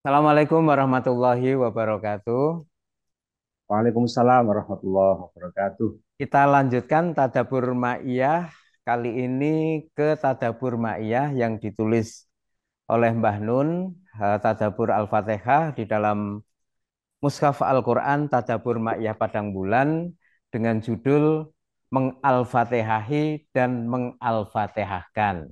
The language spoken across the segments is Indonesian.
Assalamualaikum warahmatullahi wabarakatuh. Waalaikumsalam warahmatullahi wabarakatuh. Kita lanjutkan Tadabbur Ma'iyah kali ini ke Tadabbur Ma'iyah yang ditulis oleh Mbah Nun, Tadabbur Al-Fatihah di dalam Mushaf Al-Quran Tadabbur Ma'iyah Padang Bulan dengan judul Mengal-Fatihahi dan Mengal-Fatihahkan.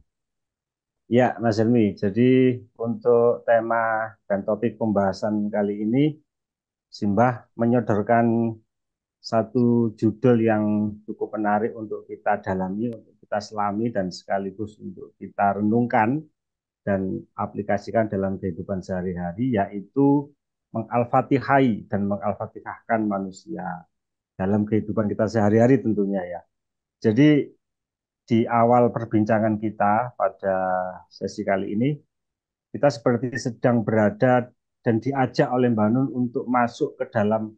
Ya, Mas Helmi. Jadi untuk tema dan topik pembahasan kali ini, Simbah menyodorkan satu judul yang cukup menarik untuk kita dalami, untuk kita selami, dan sekaligus untuk kita renungkan dan aplikasikan dalam kehidupan sehari-hari, yaitu mengal-fatihai dan mengal-fatihahkan manusia dalam kehidupan kita sehari-hari tentunya ya. Jadi di awal perbincangan kita pada sesi kali ini, kita seperti sedang berada dan diajak oleh Mbak Nun untuk masuk ke dalam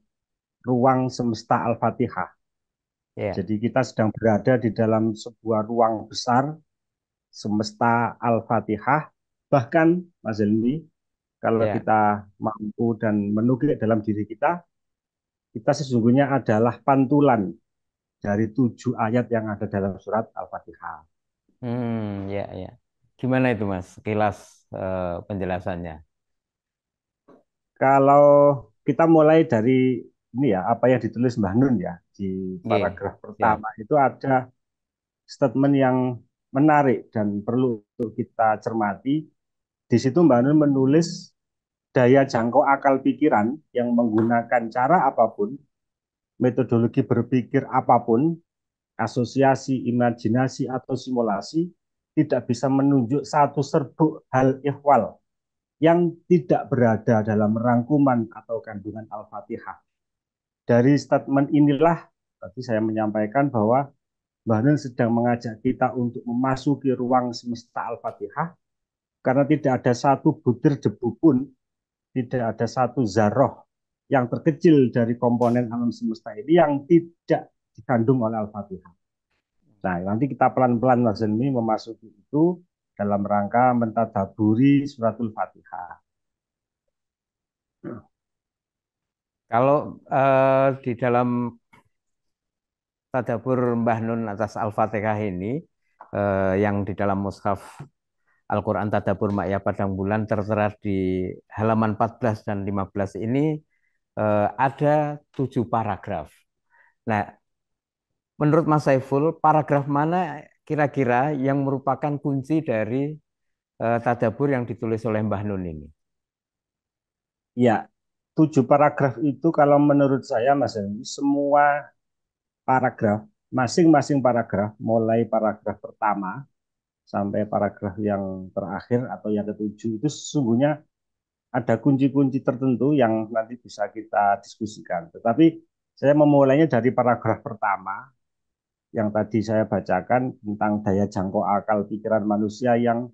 ruang semesta Al-Fatihah. Ya, Jadi kita sedang berada di dalam sebuah ruang besar semesta Al-Fatihah. Bahkan, Mas Zelmi, kalau ya. kita mampu dan menugik dalam diri kita, kita sesungguhnya adalah pantulan dari 7 ayat yang ada dalam surat Al-Fatihah. Ya, ya. Gimana itu, Mas? Kilas penjelasannya. Kalau kita mulai dari ini ya, apa yang ditulis Mbah Nun ya, di Oke, paragraf siap. pertama itu ada statement yang menarik dan perlu untuk kita cermati. Di situ Mbah Nun menulis daya jangkau akal pikiran yang menggunakan cara apapun, metodologi berpikir apapun, asosiasi, imajinasi, atau simulasi, tidak bisa menunjuk satu serbuk hal ihwal yang tidak berada dalam rangkuman atau kandungan Al-Fatihah. Dari statement inilah tadi saya menyampaikan bahwa Mbah Nun sedang mengajak kita untuk memasuki ruang semesta Al-Fatihah karena tidak ada satu butir debu pun, tidak ada satu zarroh yang terkecil dari komponen alam semesta ini yang tidak dikandung oleh Al-Fatihah. Nah, nanti kita pelan-pelan Mas Zeni memasuki itu dalam rangka mentadaburi suratul Fatihah. Kalau di dalam Tadabbur Mbah Nun atas Al-Fatihah ini yang di dalam mushaf Al-Quran Tadabbur Ma'iyah Padang Bulan tertera di halaman 14 dan 15 ini ada 7 paragraf. Nah, menurut Mas Saiful, paragraf mana kira-kira yang merupakan kunci dari Tadabbur yang ditulis oleh Mbah Nun ini? Ya, 7 paragraf itu kalau menurut saya Mas Zeni, semua paragraf, masing-masing paragraf, mulai paragraf pertama sampai paragraf yang terakhir atau yang ketujuh itu sesungguhnya ada kunci-kunci tertentu yang nanti bisa kita diskusikan. Tetapi saya memulainya dari paragraf pertama yang tadi saya bacakan tentang daya jangkau akal pikiran manusia yang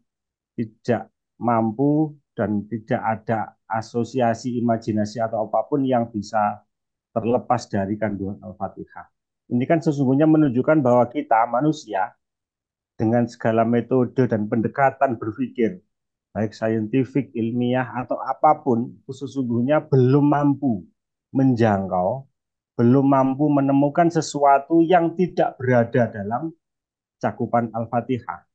tidak mampu dan tidak ada asosiasi imajinasi atau apapun yang bisa terlepas dari kandungan Al-Fatihah. Ini kan sesungguhnya menunjukkan bahwa kita manusia dengan segala metode dan pendekatan berpikir, baik saintifik, ilmiah, atau apapun, itu sesungguhnya belum mampu menjangkau, belum mampu menemukan sesuatu yang tidak berada dalam cakupan Al-Fatihah.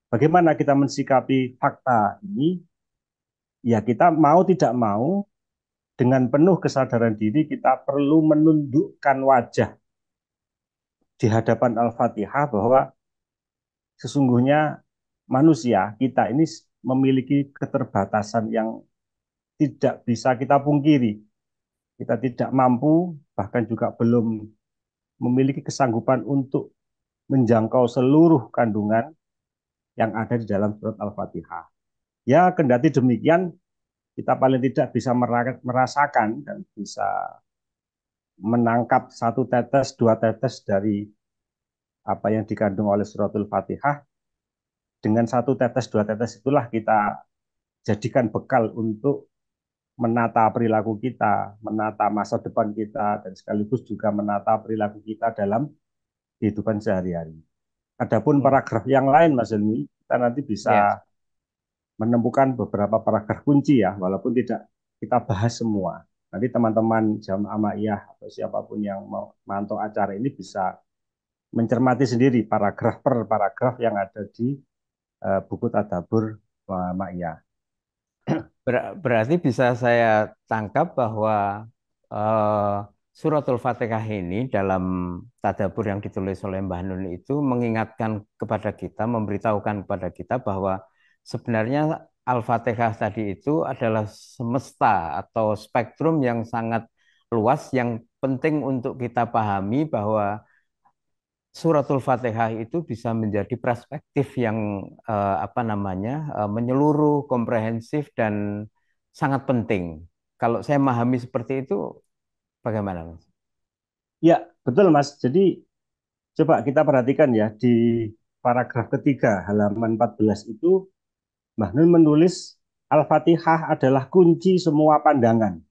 Bagaimana kita mensikapi fakta ini? Ya kita mau tidak mau, dengan penuh kesadaran diri, kita perlu menundukkan wajah di hadapan Al-Fatihah bahwa sesungguhnya manusia kita ini memiliki keterbatasan yang tidak bisa kita pungkiri. Kita tidak mampu, bahkan juga belum memiliki kesanggupan untuk menjangkau seluruh kandungan yang ada di dalam surat Al-Fatihah. Ya, kendati demikian, kita paling tidak bisa merasakan dan bisa menangkap satu tetes, dua tetes dari apa yang dikandung oleh suratul Fatihah. Dengan satu tetes, dua tetes itulah kita jadikan bekal untuk menata perilaku kita, menata masa depan kita, dan sekaligus juga menata perilaku kita dalam kehidupan sehari-hari. Adapun Hmm, paragraf yang lain, Mas Helmi, kita nanti ya. bisa menemukan beberapa paragraf kunci ya, walaupun tidak kita bahas semua. Nanti teman-teman Jamaah Ma'iyah atau siapapun yang mau mantau acara ini bisa mencermati sendiri paragraf per paragraf yang ada di buku Tadabbur Ma'iyah. Berarti bisa saya tangkap bahwa eh, Suratul Fatihah ini dalam tadabbur yang ditulis oleh Mbah Nun itu mengingatkan kepada kita, memberitahukan kepada kita bahwa sebenarnya Al-Fatihah tadi itu adalah semesta atau spektrum yang sangat luas yang penting untuk kita pahami bahwa Suratul Fatihah itu bisa menjadi perspektif yang apa namanya menyeluruh, komprehensif dan sangat penting. Kalau saya memahami seperti itu, bagaimana, Mas? Ya, betul Mas. Jadi coba kita perhatikan ya di paragraf ketiga halaman 14 itu Mbah Nun menulis Al-Fatihah adalah kunci semua pandangan,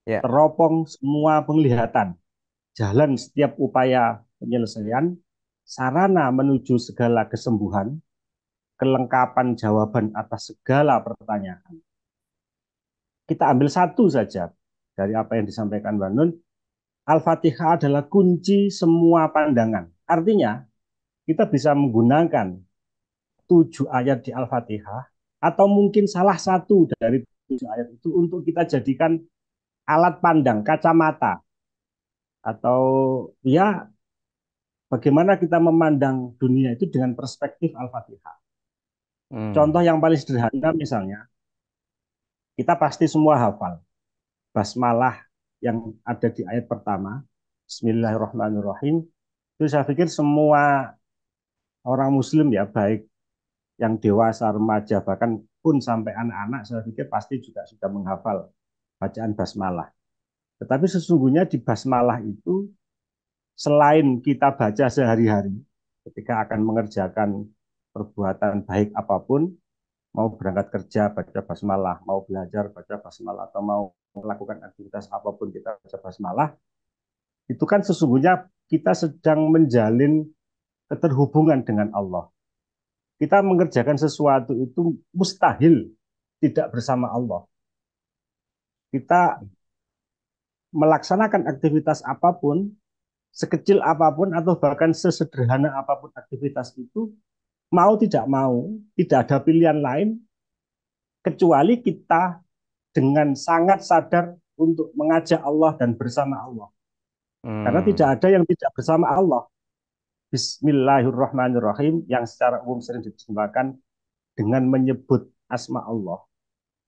Ya, teropong semua penglihatan, jalan setiap upaya penyelesaian, sarana menuju segala kesembuhan, kelengkapan jawaban atas segala pertanyaan. Kita ambil satu saja dari apa yang disampaikan Mbak Nun. Al-Fatihah adalah kunci semua pandangan. Artinya, kita bisa menggunakan 7 ayat di Al-Fatihah atau mungkin salah satu dari 7 ayat itu untuk kita jadikan alat pandang, kacamata, atau ya bagaimana kita memandang dunia itu dengan perspektif Al-Fatihah. Contoh hmm, yang paling sederhana misalnya, kita pasti semua hafal basmalah yang ada di ayat pertama, Bismillahirrahmanirrahim. Itu saya pikir semua orang Muslim ya, baik yang dewasa, remaja, bahkan pun sampai anak-anak, saya pikir pasti juga sudah menghafal bacaan basmalah. Tetapi sesungguhnya di basmalah itu, selain kita baca sehari-hari, ketika akan mengerjakan perbuatan baik apapun, mau berangkat kerja baca basmalah, mau belajar baca basmalah, atau mau melakukan aktivitas apapun kita baca basmalah, itu kan sesungguhnya kita sedang menjalin keterhubungan dengan Allah. Kita mengerjakan sesuatu itu mustahil tidak bersama Allah. Kita melaksanakan aktivitas apapun, sekecil apapun atau bahkan sesederhana apapun aktivitas itu, mau tidak mau, tidak ada pilihan lain kecuali kita dengan sangat sadar untuk mengajak Allah dan bersama Allah. Karena tidak hmm, ada yang tidak bersama Allah. Bismillahirrahmanirrahim yang secara umum sering diterjemahkan dengan menyebut asma Allah.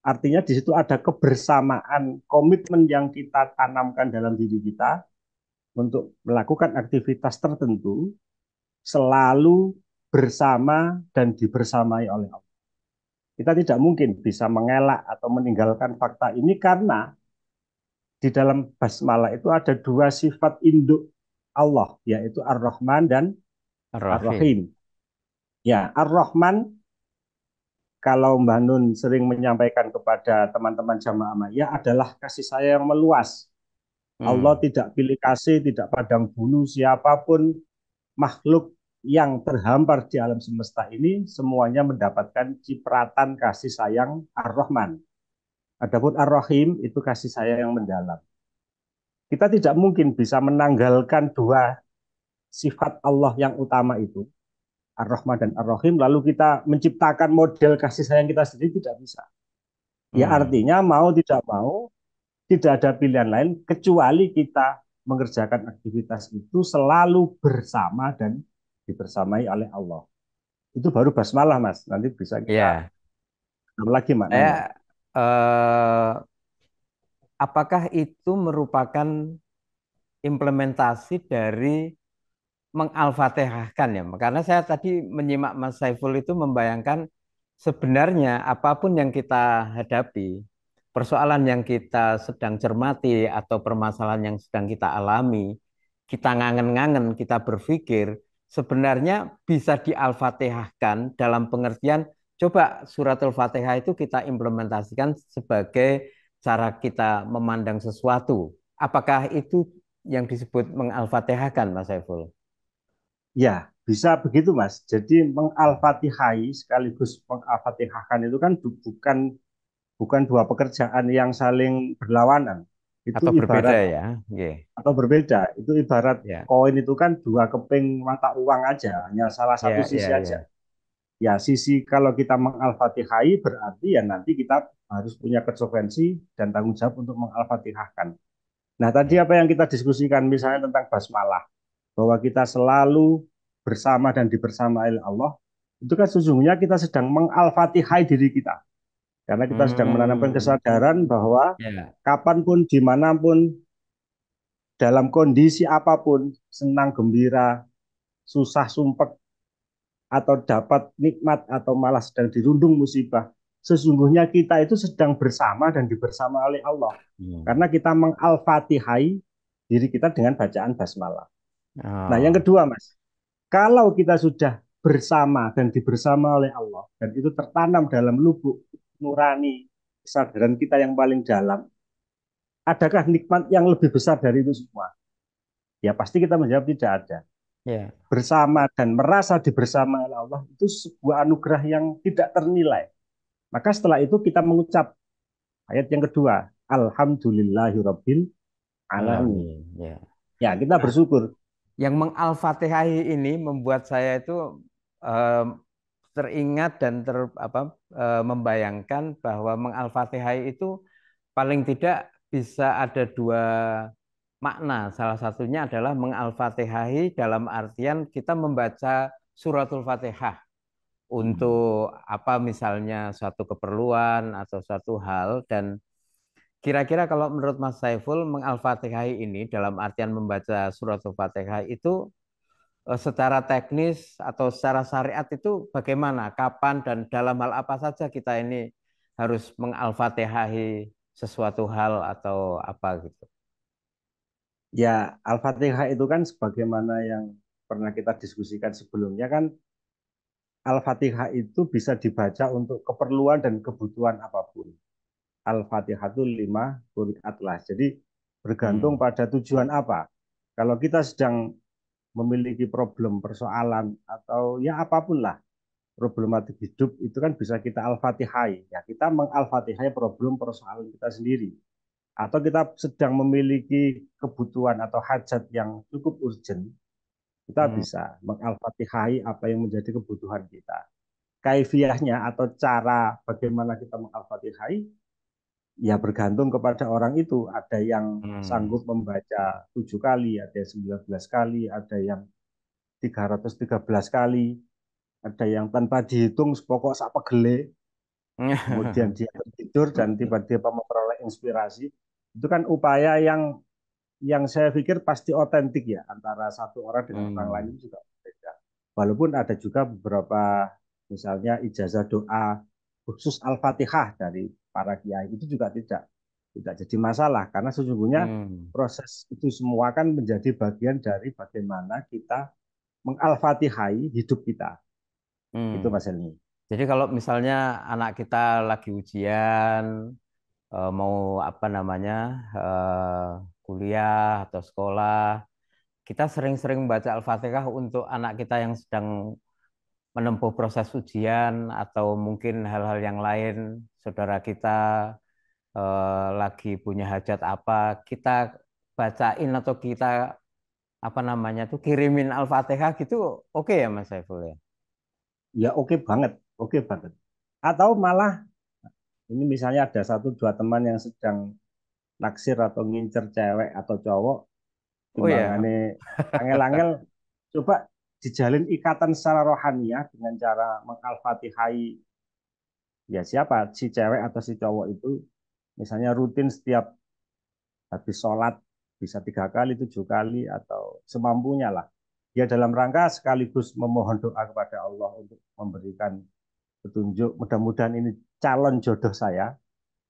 Artinya di situ ada kebersamaan, komitmen yang kita tanamkan dalam diri kita untuk melakukan aktivitas tertentu selalu bersama dan dibersamai oleh Allah. Kita tidak mungkin bisa mengelak atau meninggalkan fakta ini karena di dalam basmalah itu ada 2 sifat induk Allah, yaitu Ar-Rahman dan Ar-Rahim. Ar-Rahim. Ya, Ar-Rahman kalau Mbah Nun sering menyampaikan kepada teman-teman jamaah ya adalah kasih sayang yang meluas. Allah Hmm, tidak pilih kasih, tidak pandang bulu siapapun makhluk yang terhampar di alam semesta ini semuanya mendapatkan cipratan kasih sayang Ar-Rahman. Adapun Ar-Rahim itu kasih sayang yang mendalam. Kita tidak mungkin bisa menanggalkan 2 sifat Allah yang utama itu, Ar-Rahman dan Ar-Rahim, lalu kita menciptakan model kasih sayang kita sendiri, tidak bisa. Ya hmm. artinya mau tidak mau, tidak ada pilihan lain kecuali kita mengerjakan aktivitas itu selalu bersama dan dibersamai oleh Allah. Itu baru basmalah, Mas. Nanti bisa kita Ya, lagi maknanya. saya apakah itu merupakan implementasi dari mengalfatihahkan ya. Karena saya tadi menyimak Mas Saiful itu membayangkan sebenarnya apapun yang kita hadapi, persoalan yang kita sedang cermati atau permasalahan yang sedang kita alami, kita ngangen-ngangen, kita berpikir, sebenarnya bisa dialfatihahkan dalam pengertian coba suratul Fatihah itu kita implementasikan sebagai cara kita memandang sesuatu. Apakah itu yang disebut mengalfatihahkan, Mas Saiful? Ya, bisa begitu Mas. Jadi mengal-fatihai sekaligus mengal-fatihahkan itu kan bukan bukan dua pekerjaan yang saling berlawanan. Itu Atau berbeda ibarat ya? Nggih. atau berbeda. Itu ibarat Ya, koin itu kan dua keping mata uang aja, hanya salah satu ya, ya, sisi aja. ya. Ya, sisi kalau kita mengal-fatihai berarti ya nanti kita harus punya konsekuensi dan tanggung jawab untuk mengal-fatihahkan. Nah, tadi Ya. apa yang kita diskusikan misalnya tentang basmalah, bahwa kita selalu bersama dan dibersamai oleh Allah, itu kan sesungguhnya kita sedang mengal-fatihai diri kita. Karena kita sedang menanamkan Hmm, kesadaran bahwa ya. kapanpun, dimanapun, dalam kondisi apapun, senang, gembira, susah, sumpek, atau dapat nikmat, atau malah sedang dirundung musibah, sesungguhnya kita itu sedang bersama dan dibersama oleh Allah. Hmm. Karena kita mengal-fatihai diri kita dengan bacaan basmalah. Nah, yang Oh, kedua, Mas, kalau kita sudah bersama dan dibersama oleh Allah, dan itu tertanam dalam lubuk nurani kesadaran kita yang paling dalam, adakah nikmat yang lebih besar dari itu semua? Ya pasti kita menjawab tidak ada. ya. Bersama dan merasa dibersama oleh Allah itu sebuah anugerah yang tidak ternilai. Maka setelah itu kita mengucap ayat yang kedua, Alhamdulillahirabbil alamin. Alamin. Ya. Ya, kita Nah, bersyukur. yang mengal-fatihahi ini membuat saya itu eh, teringat dan membayangkan bahwa mengal-fatihai itu paling tidak bisa ada dua makna. Salah satunya adalah mengal-fatihahi dalam artian kita membaca suratul Fatihah untuk apa misalnya suatu keperluan atau suatu hal. Dan kira-kira kalau menurut Mas Saiful mengal-fatihai ini dalam artian membaca suratul Fatihah itu secara teknis atau secara syariat itu bagaimana? Kapan dan dalam hal apa saja kita ini harus mengal-fatihahi sesuatu hal atau apa gitu? Ya, Al-Fatihah itu kan sebagaimana yang pernah kita diskusikan sebelumnya kan, Al-Fatihah itu bisa dibaca untuk keperluan dan kebutuhan apapun. Al-Fatihah itu lima atlas. Jadi bergantung Hmm. pada tujuan apa. Kalau kita sedang memiliki problem, persoalan, atau ya apapun lah, problematik hidup itu kan bisa kita al-fatihai. Ya, kita meng-al-fatihai problem persoalan kita sendiri. Atau kita sedang memiliki kebutuhan atau hajat yang cukup urgent, kita Hmm. bisa meng-al-fatihai apa yang menjadi kebutuhan kita. Kaifiahnya atau cara bagaimana kita meng-al-fatihai ya bergantung kepada orang itu. Ada yang Hmm. sanggup membaca 7 kali, ada yang 19 kali, ada yang 313 kali, ada yang tanpa dihitung pokok sak pegele, kemudian dia tertidur dan tiba-tiba memperoleh inspirasi. Itu kan upaya yang saya pikir pasti otentik ya antara satu orang dengan orang lain Hmm. itu juga berbeda. Walaupun ada juga beberapa misalnya ijazah doa khusus Al-Fatihah dari para kiai itu juga tidak jadi masalah karena sesungguhnya Hmm. proses itu semua kan menjadi bagian dari bagaimana kita mengal-fatihai hidup kita. Itu Hmm. Mas Helmi. Jadi kalau misalnya anak kita lagi ujian, mau apa namanya, kuliah atau sekolah, kita sering-sering baca Al-Fatihah untuk anak kita yang sedang menempuh proses ujian atau mungkin hal-hal yang lain, saudara kita lagi punya hajat apa, kita bacain atau kita apa namanya tuh kirimin Al-Fatihah gitu, oke ya Mas Saiful ya? Ya oke banget, oke banget. Atau malah ini misalnya ada satu dua teman yang sedang naksir atau ngincer cewek atau cowok, Oh ya. timbangannya angel-angel, coba dijalin ikatan secara rohaniah dengan cara mengalfatihai ya siapa si cewek atau si cowok itu, misalnya rutin setiap habis sholat bisa 3 kali, 7 kali, atau semampunya lah. Ya dalam rangka sekaligus memohon doa kepada Allah untuk memberikan petunjuk. Mudah-mudahan ini calon jodoh saya.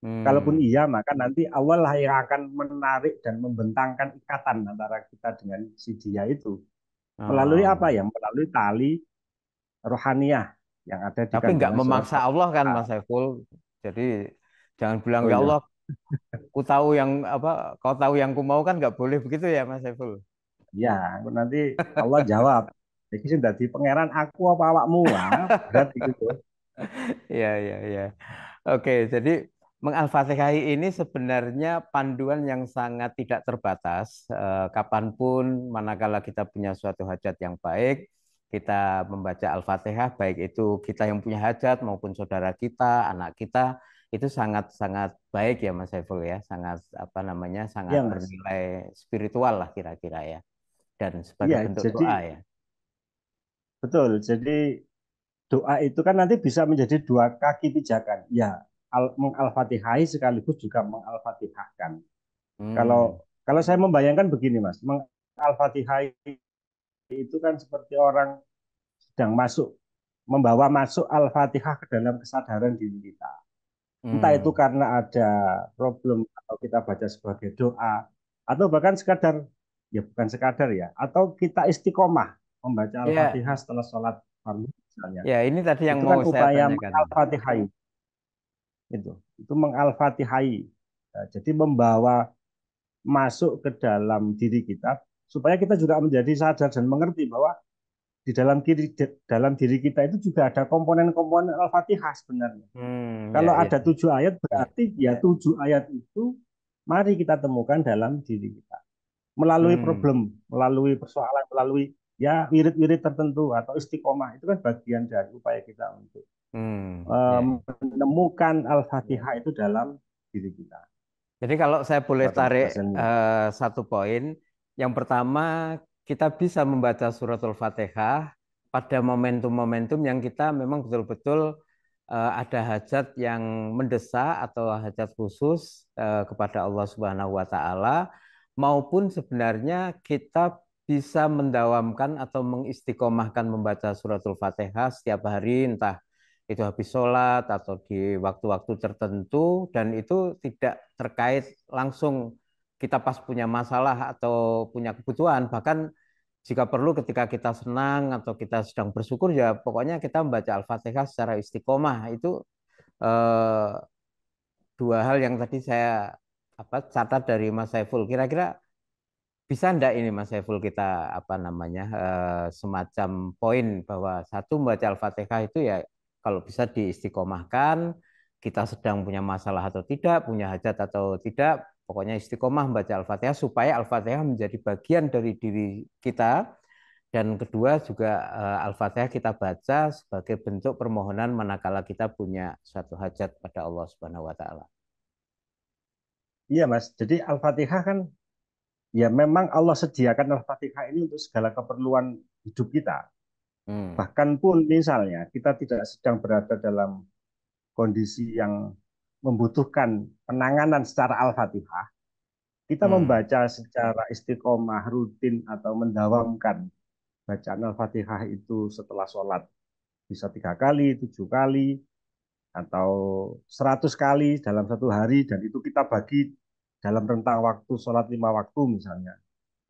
Kalaupun Hmm. iya, maka nanti Allah lah yang akan menarik dan membentangkan ikatan antara kita dengan si dia itu. Melalui apa Oh. ya? Melalui tali rohaniah yang ada di Tapi nggak kandungan surat memaksa Allah kan Al-Fatihah. Mas Saiful. Jadi jangan bilang Oh ya iya, Allah, ku tahu yang apa, kau tahu yang ku mau kan nggak boleh begitu ya Mas Saiful. ya nanti Allah jawab. Iki sing dadi pangeran aku apa awakmu? Wah, berat gitu. Iya, iya, iya. Oke, jadi mengalfatihahi ini sebenarnya panduan yang sangat tidak terbatas. Kapanpun, manakala kita punya suatu hajat yang baik, kita membaca Al-Fatihah, baik itu kita yang punya hajat maupun saudara kita, anak kita, itu sangat-sangat baik ya Mas Saiful ya, sangat apa namanya, sangat Iya, Mas. bernilai spiritual lah kira-kira ya, dan sebagai Iya, bentuk jadi doa ya. betul. Jadi doa itu kan nanti bisa menjadi dua kaki pijakan. Ya, mengalfatihai sekaligus juga mengalfatihahkan. Hmm, Kalau saya membayangkan begini, Mas, mengalfatihai itu kan seperti orang sedang membawa masuk Al-Fatihah ke dalam kesadaran diri kita. Entah itu hmm, karena ada problem atau kita baca sebagai doa, atau bahkan sekadar, ya bukan sekadar ya, atau kita istiqomah membaca ya, Al-Fatihah setelah sholat fardu misalnya. ya ini tadi yang Itu mau kan saya upaya tanyakan. mengal-Fatihai. Itu mengal-Fatihai. Nah, jadi membawa masuk ke dalam diri kita supaya kita juga menjadi sadar dan mengerti bahwa dalam diri kita itu juga ada komponen-komponen Al-Fatihah sebenarnya. Ya, Kalau ya, ada 7 ayat ya. berarti ya 7 ayat itu mari kita temukan dalam diri kita melalui Hmm, problem, melalui persoalan, melalui ya wirid-wirid tertentu atau istiqomah itu kan bagian dari upaya kita untuk ya. menemukan Al-Fatihah itu dalam diri kita. Jadi kalau saya boleh Gimana tarik Mas Henry? satu poin, yang pertama kita bisa membaca suratul Fatihah pada momentum-momentum yang kita memang betul-betul ada hajat yang mendesak atau hajat khusus kepada Allah Subhanahu wa taala, maupun sebenarnya kita bisa mendawamkan atau mengistiqomahkan membaca suratul Fatihah setiap hari, entah itu habis sholat atau di waktu-waktu tertentu, dan itu tidak terkait langsung kita pas punya masalah atau punya kebutuhan, bahkan jika perlu ketika kita senang atau kita sedang bersyukur ya pokoknya kita membaca Al-Fatihah secara istiqomah. Itu eh, dua hal yang tadi saya catat dari Mas Saiful. Kira-kira bisa enggak ini Mas Saiful kita apa namanya semacam poin bahwa satu membaca Al-Fatihah itu ya kalau bisa diistiqomahkan, kita sedang punya masalah atau tidak, punya hajat atau tidak, pokoknya istiqomah membaca Al-Fatihah supaya Al-Fatihah menjadi bagian dari diri kita, dan kedua juga Al-Fatihah kita baca sebagai bentuk permohonan manakala kita punya suatu hajat pada Allah Subhanahu wa taala. Iya Mas, jadi Al-Fatihah kan ya memang Allah sediakan Al-Fatihah ini untuk segala keperluan hidup kita. Hmm. Bahkan pun misalnya kita tidak sedang berada dalam kondisi yang membutuhkan penanganan secara Al-Fatihah, kita Hmm. membaca secara istiqomah, rutin, atau mendawamkan bacaan Al-Fatihah itu setelah sholat. Bisa 3 kali, 7 kali, atau 100 kali dalam satu hari, dan itu kita bagi dalam rentang waktu sholat 5 waktu misalnya.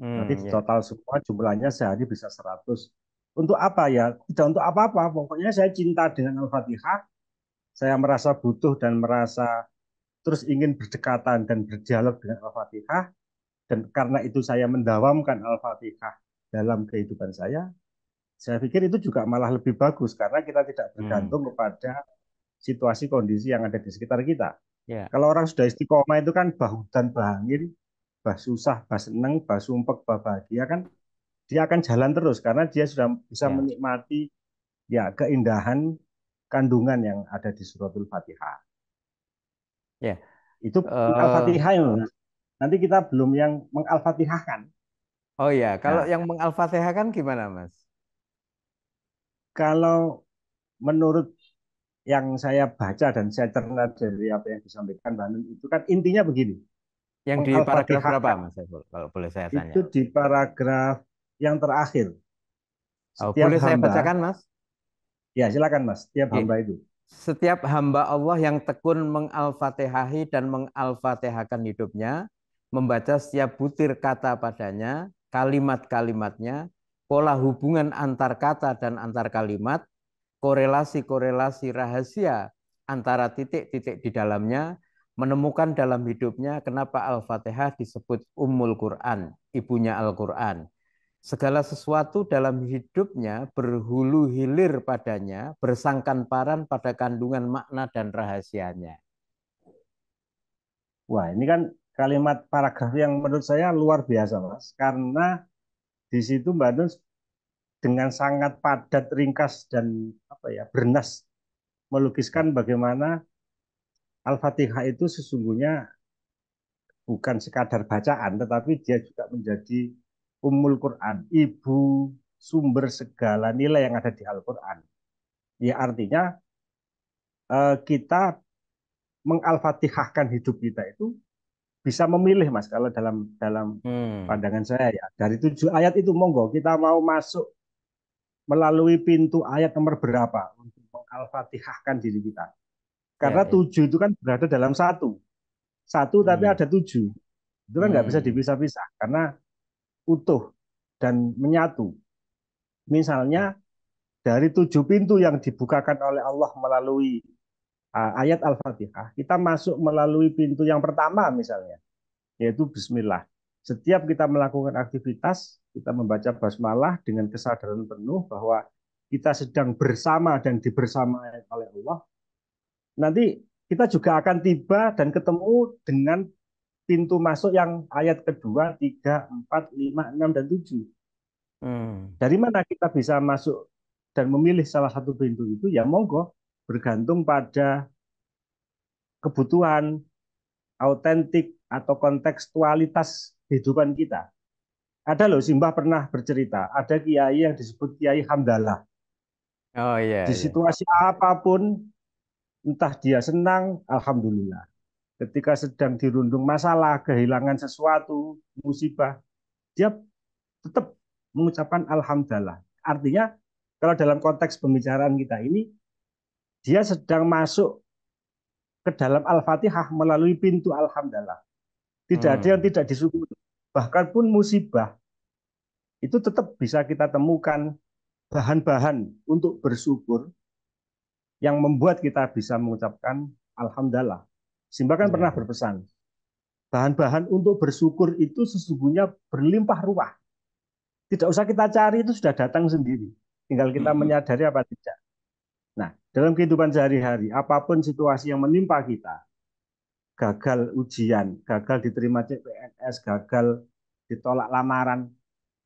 Nanti di Ya. total semua jumlahnya sehari bisa 100. Untuk apa ya? Tidak untuk apa-apa. Pokoknya saya cinta dengan Al-Fatihah. Saya merasa butuh dan merasa terus ingin berdekatan dan berdialog dengan Al-Fatihah. Dan karena itu saya mendawamkan Al-Fatihah dalam kehidupan saya pikir itu juga malah lebih bagus karena kita tidak Hmm. bergantung kepada situasi kondisi yang ada di sekitar kita. Ya. Kalau orang sudah istiqomah itu kan bahudan bahangin, bah susah, bah seneng, bah sumpek, bah bahagia kan dia akan jalan terus karena dia sudah bisa Ya. menikmati ya keindahan kandungan yang ada di suratul Fatihah. Ya. Itu Eh, Al-Fatihah ya. Nanti kita belum yang mengal-Fatihahkan. oh ya, kalau Nah, yang mengal-Fatihah kan gimana, Mas? kalau menurut yang saya baca dan saya cerna dari apa yang disampaikan Mbak Nun, itu kan intinya begini, Yang di paragraf berapa, mengal-Fatihahkan Mas Saiful? Kalau boleh saya tanya. itu di paragraf yang terakhir. Oh, Setiap boleh saya hamba, bacakan, Mas? ya silakan Mas, setiap Oke. hamba itu. Setiap hamba Allah yang tekun mengal-Fatihahi dan mengal-Fatihahkan hidupnya, membaca setiap butir kata padanya, kalimat-kalimatnya, pola hubungan antar kata dan antar kalimat, korelasi-korelasi rahasia antara titik-titik di dalamnya, menemukan dalam hidupnya kenapa Al-Fatihah disebut Ummul Quran, ibunya Al-Quran. Segala sesuatu dalam hidupnya berhulu hilir padanya, bersangkan-paran pada kandungan makna dan rahasianya. Wah, ini kan kalimat paragraf yang menurut saya luar biasa, Mas. Karena di situ Mbak Nun dengan sangat padat, ringkas dan apa ya, bernas Ya. melukiskan bagaimana Al-Fatihah itu sesungguhnya bukan sekadar bacaan, tetapi dia juga menjadi Ummul Quran, ibu sumber segala nilai yang ada di Al-Quran. Ya artinya kita mengalfatihahkan hidup kita itu bisa memilih, Mas, kalau dalam dalam Hmm. pandangan saya ya. Dari 7 ayat itu monggo kita mau masuk melalui pintu ayat nomor berapa untuk mengalfatihahkan diri kita. Ya, Karena ya. 7 itu kan berada dalam satu. Satu tapi Hmm. ada 7. Itu kan nggak bisa Hmm. dipisah-pisah karena utuh dan menyatu. Ya. Misalnya dari 7 pintu yang dibukakan oleh Allah melalui ayat Al-Fatihah, kita masuk melalui pintu yang pertama misalnya, yaitu Bismillah. Setiap kita melakukan aktivitas, kita membaca basmalah dengan kesadaran penuh bahwa kita sedang bersama dan dibersamai oleh Allah. Nanti kita juga akan tiba dan ketemu dengan pintu masuk yang ayat kedua, tiga, empat, lima, enam, dan tujuh. Hmm. Dari mana kita bisa masuk dan memilih salah satu pintu itu? Ya monggo, bergantung pada kebutuhan, autentik, atau kontekstualitas kehidupan kita. Ada loh, Simbah pernah bercerita, ada kiai yang disebut Kiai Hamdalah. Oh iya, Di iya. situasi apapun, entah dia senang, alhamdulillah. Ketika sedang dirundung masalah, kehilangan sesuatu, musibah, dia tetap mengucapkan alhamdulillah. Artinya, kalau dalam konteks pembicaraan kita ini, dia sedang masuk ke dalam Al-Fatihah melalui pintu alhamdulillah. Tidak ada yang Hmm. tidak disyukuri. Bahkan pun musibah, itu tetap bisa kita temukan bahan-bahan untuk bersyukur yang membuat kita bisa mengucapkan alhamdulillah. Simba kan Iya, pernah iya. berpesan, bahan-bahan untuk bersyukur itu sesungguhnya berlimpah ruah. Tidak usah kita cari, itu sudah datang sendiri. Tinggal kita menyadari apa tidak. Nah, dalam kehidupan sehari-hari, apapun situasi yang menimpa kita, gagal ujian, gagal diterima CPNS, gagal ditolak lamaran,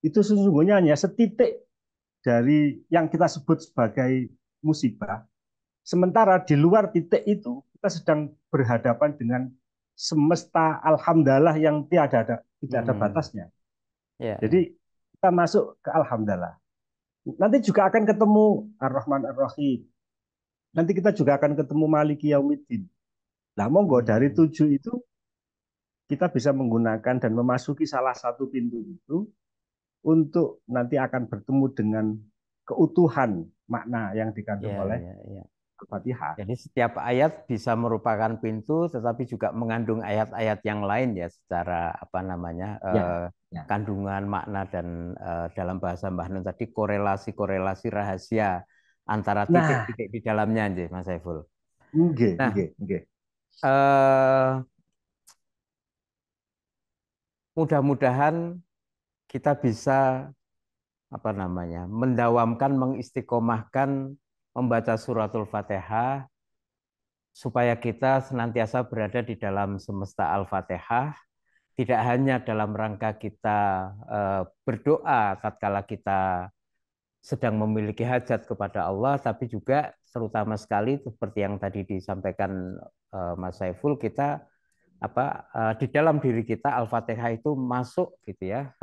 itu sesungguhnya hanya setitik dari yang kita sebut sebagai musibah. Sementara di luar titik itu, kita sedang berhadapan dengan semesta alhamdulillah yang tidak ada Hmm. batasnya. Ya, ya. Jadi kita masuk ke alhamdulillah. Nanti juga akan ketemu Ar-Rahman Ar-Rahim. Nanti kita juga akan ketemu Maliki Yaumiddin. Nah, monggo dari Hmm. 7 itu kita bisa menggunakan dan memasuki salah satu pintu itu untuk nanti akan bertemu dengan keutuhan makna yang dikandung Ya, oleh ya, ya. Al-Fatihah. Jadi setiap ayat bisa merupakan pintu, tetapi juga mengandung ayat-ayat yang lain ya secara apa namanya Ya, ya. kandungan makna dan dalam bahasa Mbah Nun tadi korelasi-korelasi rahasia antara Nah, titik-titik di dalamnya, aja, Mas Saiful. nggih, Nah, nggih, nggih. eh, mudah-mudahan kita bisa apa namanya mendawamkan, mengistiqomahkan membaca suratul Fatihah supaya kita senantiasa berada di dalam semesta Al-Fatihah, tidak hanya dalam rangka kita berdoa tatkala kita sedang memiliki hajat kepada Allah, tapi juga terutama sekali seperti yang tadi disampaikan Mas Saiful, kita di dalam diri kita Al-Fatihah itu masuk gitu ya.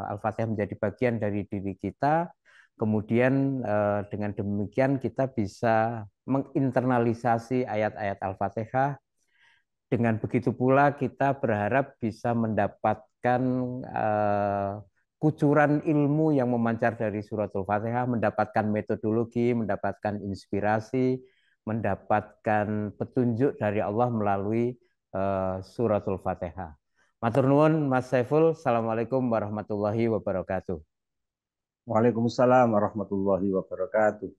Al-Fatihah menjadi bagian dari diri kita. Kemudian dengan demikian kita bisa menginternalisasi ayat-ayat Al-Fatihah. Dengan begitu pula kita berharap bisa mendapatkan eh, kucuran ilmu yang memancar dari suratul Fatihah, mendapatkan metodologi, mendapatkan inspirasi, mendapatkan petunjuk dari Allah melalui suratul Fatihah. Matur nuwun Mas Saiful. Assalamualaikum warahmatullahi wabarakatuh. Waalaikumsalam warahmatullahi wabarakatuh.